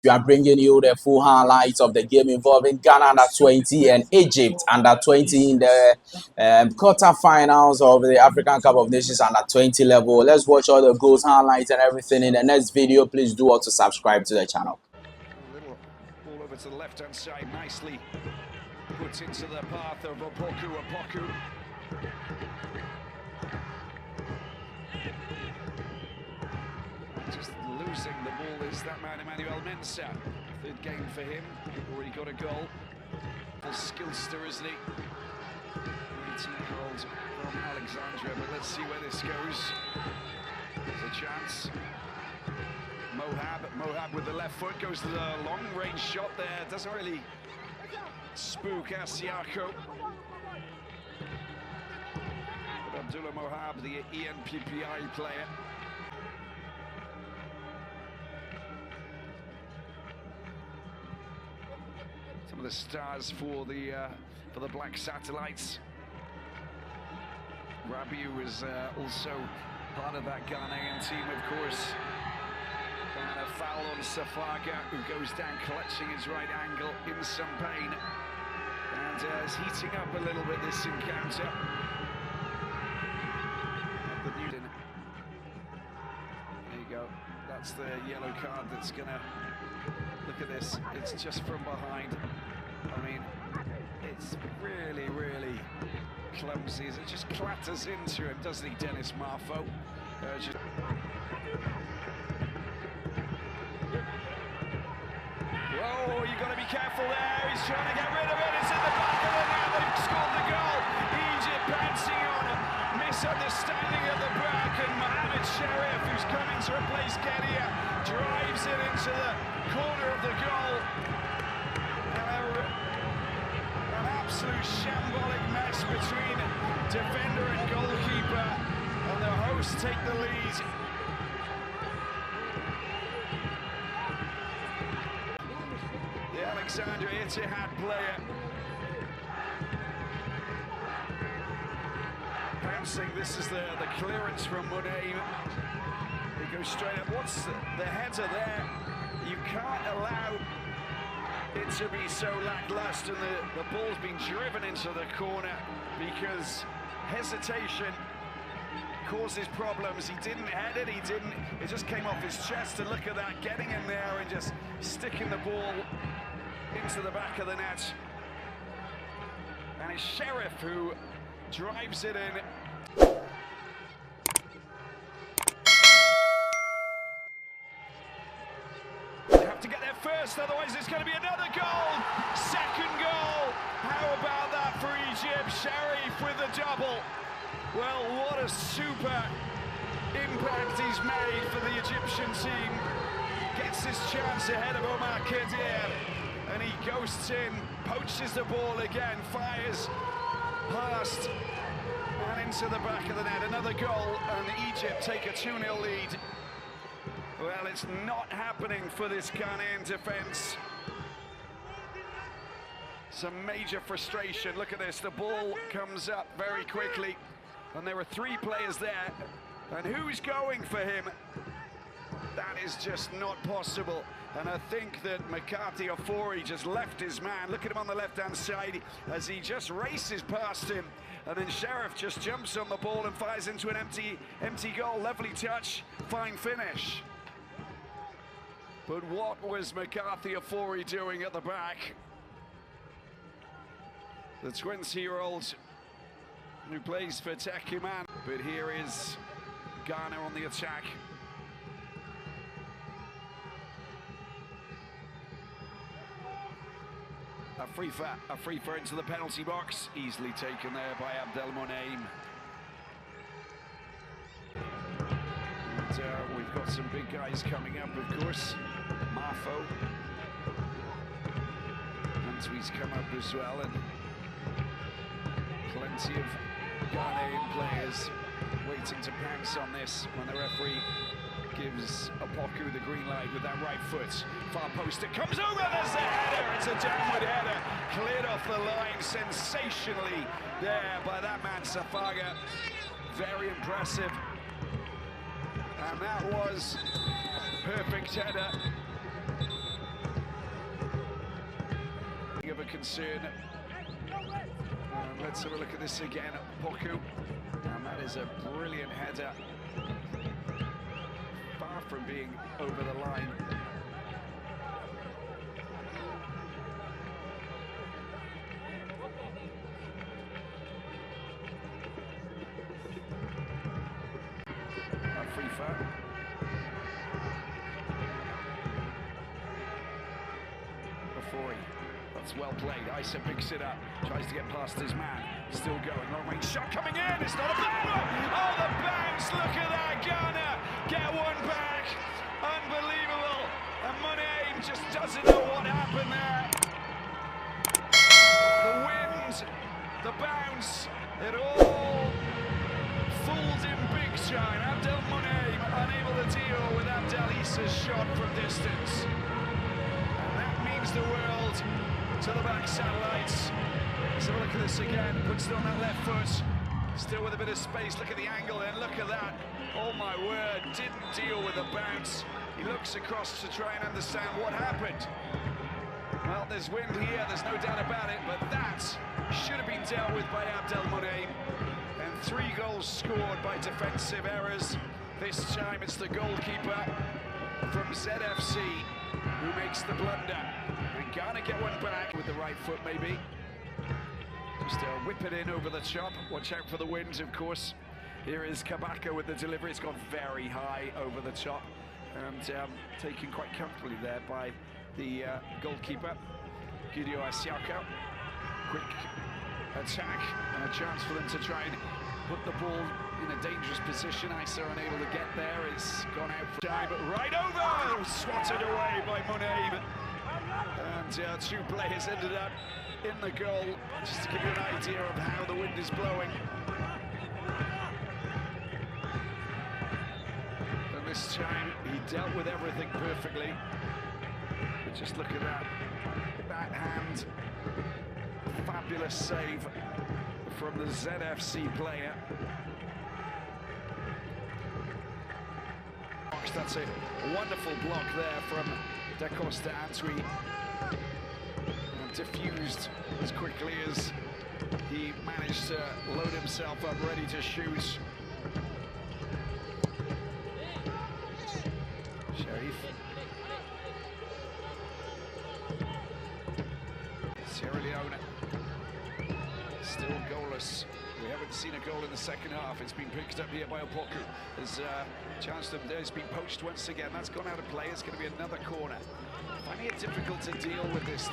We are bringing you the full highlights of the game involving Ghana U20 and Egypt under-20 in the quarterfinals of the African Cup of Nations under-20 level. Let's watch all the goals, highlights, and everything in the next video. Please do also subscribe to the channel. A little ball over to the left-hand side, nicely put into the path of Opoku. Just losing the ball is that man, Emmanuel Mensah. Third game for him, already got a goal. Full skillster, isn't he? 18-year-old from Alexandria, but let's see where this goes. There's a chance. Mohab with the left foot goes to the long-range shot there. Doesn't really spook Asiako. But Abdullah Mohab, the ENPPI player. Some of the stars for the Black Satellites. Rabiu is also part of that Ghanaian team, of course. And a foul on Safaga, who goes down, clutching his right ankle in some pain. And is heating up a little bit, this encounter. There you go. That's the yellow card that's gonna... Look at this, it's just from behind. I mean, it's really, really clumsy. It just clatters into him, doesn't he, Dennis Marfo? Oh, you've got to be careful there. He's trying to get rid of it. It's in the back of the net. They've scored the goal. Egypt pouncing on a misunderstanding at the back, and Mohamed Sharif, who's coming to replace Kedia, drives it into the corner of the goal. An absolute shambolic mess between defender and goalkeeper, and the hosts take the lead. The Alexandria Etihad player bouncing. This is the clearance from Munaim. He goes straight up. What's the header there? You can't allow it to be so lackluster, and the ball's been driven into the corner because hesitation causes problems. He didn't head it, it just came off his chest. And look at that, getting in there and just sticking the ball into the back of the net. And it's Sheriff who drives it in. They have to get there first, otherwise it's going to be another goal. Second goal. How about that for Egypt? Sharif with the double. Well, what a super impact he's made for the Egyptian team. Gets his chance ahead of Omar Kadir, and he ghosts in, poaches the ball again, fires past and into the back of the net. Another goal, and Egypt take a 2-0 lead. Well, it's not happening for this Ghanaian defence. Some major frustration. Look at this, the ball comes up very quickly, and there are 3 players there, and who's going for him? That is just not possible. And I think that McCarthy Ofori just left his man. Look at him on the left-hand side as he just races past him. And then Sheriff just jumps on the ball and fires into an empty goal. Lovely touch, fine finish. But what was McCarthy Ofori doing at the back? The 20-year-old who plays for Techiman. But here is Ghana on the attack. A free throw into the penalty box, easily taken there by Abdel Monaim. And we've got some big guys coming up, of course. Marfo. Antwi's come up as well, and plenty of Ghanaian players waiting to pounce on this when the referee gives Opoku the green light with that right foot. Far post, it comes over, there's the header, it's a downward header, cleared off the line sensationally there by that man Safaga. Very impressive. And that was perfect header. a concern. Let's have a look at this again. Poku, and that is a brilliant header. Far from being over the line. Free foul. That's well played. Isa picks it up, tries to get past his man. Still going. Long range shot coming in. It's not a bad one. Oh, the bounce. Look at that. Ghana get one back. Unbelievable. And Monet just doesn't know what happened there. The wind, the bounce, it all fooled him big time. Abdel Monet unable to deal with Abdel Issa's shot from distance. And that means the world to the back satellites. Let's have a look at this again. Puts it on that left foot. Still with a bit of space. Look at the angle and look at that. Oh my word, didn't deal with the bounce. He looks across to try and understand what happened. Well, there's wind here, there's no doubt about it, but that should have been dealt with by Abdel Monet. And 3 goals scored by defensive errors. This time it's the goalkeeper from ZFC who makes the blunder. And Ghana get one back with the right foot maybe. Just whip it in over the top. Watch out for the wind, of course. Here is Kabaka with the delivery. It's gone very high over the top and taken quite comfortably there by the goalkeeper, Gideon Asiaka. Quick attack and a chance for them to try and put the ball in a dangerous position. Isa unable to get there. It's gone out for time, but right over! Swatted away by Monet. And 2 players ended up in the goal, just to give you an idea of how the wind is blowing. And this time he dealt with everything perfectly. But just look at that backhand, fabulous save from the ZFC player. That's a wonderful block there from Da Costa Antwi. Diffused as quickly as he managed to load himself up, ready to shoot. Sharif. Sierra Leone still goalless. We haven't seen a goal in the second half. It's been picked up here by Opoku. There's a chance that there's been poached once again. That's gone out of play. It's going to be another corner. Finding it difficult to deal with this.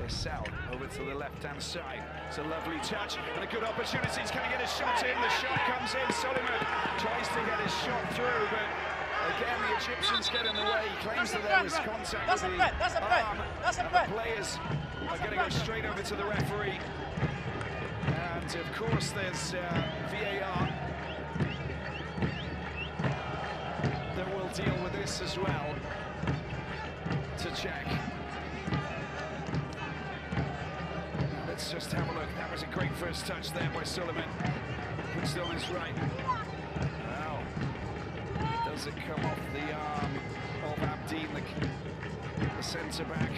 Sal over to the left-hand side. It's a lovely touch and a good opportunity. He's going to get a shot in. The shot comes in. Suleiman tries to get his shot through, but again the Egyptians get in the way. He claims that there was contact with the arm. The players are going to go straight over to the referee. And of course there's VAR that will deal with this as well to check. Let's just have a look. That was a great first touch there by Suleiman. Puts it on his right. Wow. Does it come off the arm of Abdeen, the centre-back?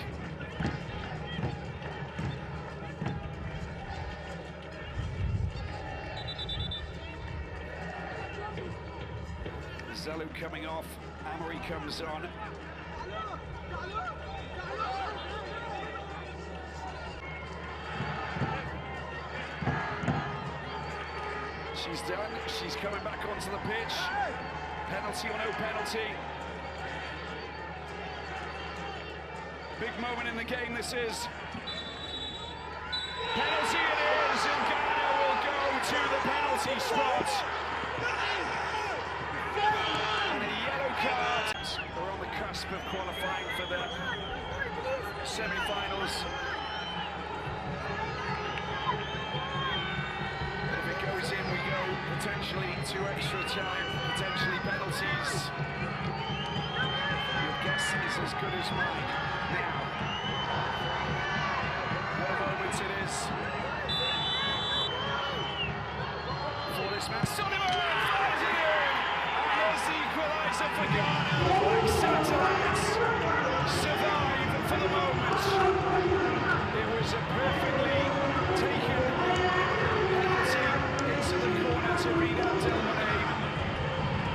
Zalu coming off. Amory comes on. She's done. She's coming back onto the pitch. Penalty or no penalty. Big moment in the game this is. Penalty it is, and Ghana will go to the penalty spot. And a yellow card. We're on the cusp of qualifying for the semi-finals. Goes in, we go potentially to extra time, potentially penalties. Your guess is as good as mine. Now, what a moment it is for this man. Suleiman fires it in, and there's the equalizer for Ghana. Black Satellites survive for the moment. It was was a perfectly taken penalty into the corner to beat Abdelmonem.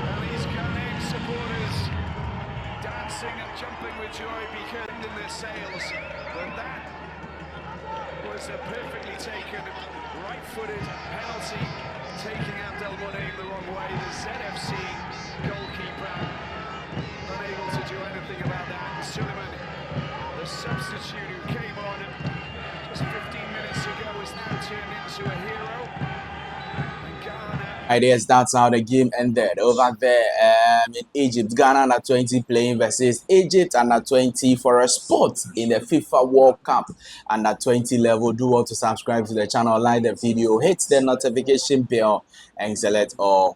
And these Ghanaian supporters dancing and jumping with joy because in their sails. But that was a perfectly taken right-footed penalty, taking Abdelmonem the wrong way. The ZFC goalkeeper unable to do anything about that. Suleiman, the substitute who came on just 15 minutes ago, is now turned into a hero. And Ghana. Ideas, that's how the game ended over there in Egypt. Ghana under 20 playing versus Egypt under 20 for a spot in the FIFA World Cup under 20 level. Do want to subscribe to the channel, like the video, hit the notification bell, and select all.